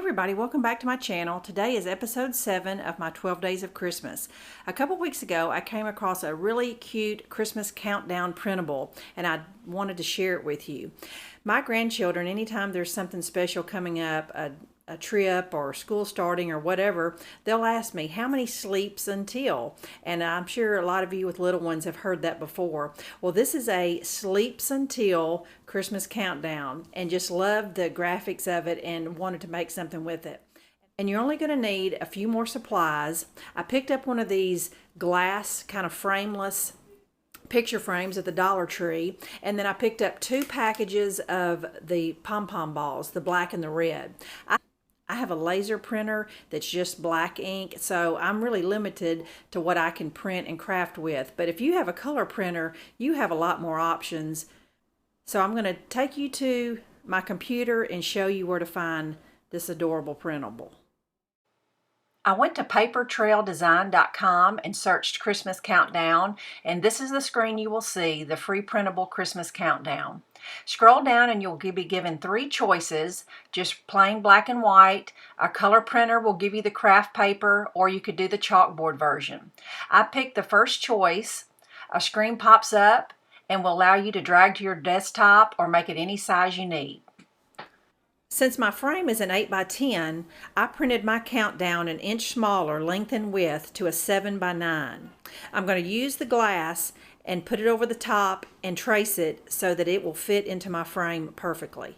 everybody, welcome back to my channel. Today is episode 7 of my 12 Days of Christmas. A couple weeks ago I came across a really cute Christmas countdown printable and I wanted to share it with you. My grandchildren, anytime there's something special coming up, a trip or school starting or whatever, they'll ask me, how many sleeps until? And I'm sure a lot of you with little ones have heard that before. Well, this is a sleeps until Christmas countdown, and just loved the graphics of it and wanted to make something with it. And you're only going to need a few more supplies. I picked up one of these glass kind of frameless picture frames at the Dollar Tree, and then I picked up 2 packages of the pom-pom balls, the black and the red. I have a laser printer that's just black ink, so I'm really limited to what I can print and craft with. But if you have a color printer, you have a lot more options. So I'm going to take you to my computer and show you where to find this adorable printable. I went to papertraildesign.com and searched Christmas Countdown, and this is the screen you will see, the free printable Christmas Countdown. Scroll down and you'll be given 3 choices, just plain black and white. A color printer will give you the craft paper, or you could do the chalkboard version. I picked the first choice. A screen pops up and will allow you to drag to your desktop or make it any size you need. Since my frame is an 8x10, I printed my countdown an inch smaller length and width to a 7x9. I'm going to use the glass and put it over the top and trace it so that it will fit into my frame perfectly.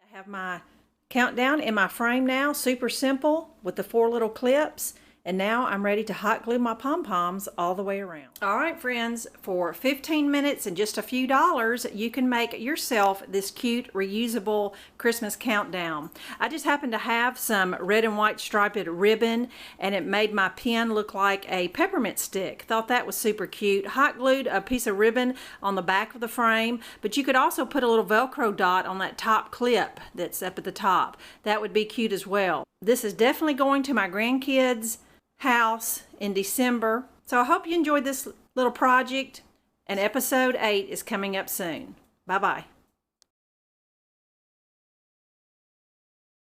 I have my countdown in my frame now, super simple with the 4 little clips. And now I'm ready to hot glue my pom-poms all the way around. All right, friends, for 15 minutes and just a few dollars, you can make yourself this cute reusable Christmas countdown. I just happened to have some red and white striped ribbon, and it made my pen look like a peppermint stick. Thought that was super cute. Hot glued a piece of ribbon on the back of the frame, but you could also put a little Velcro dot on that top clip that's up at the top. That would be cute as well. This is definitely going to my grandkids' house in December. So I hope you enjoyed this little project, and episode 8 is coming up soon. Bye-bye.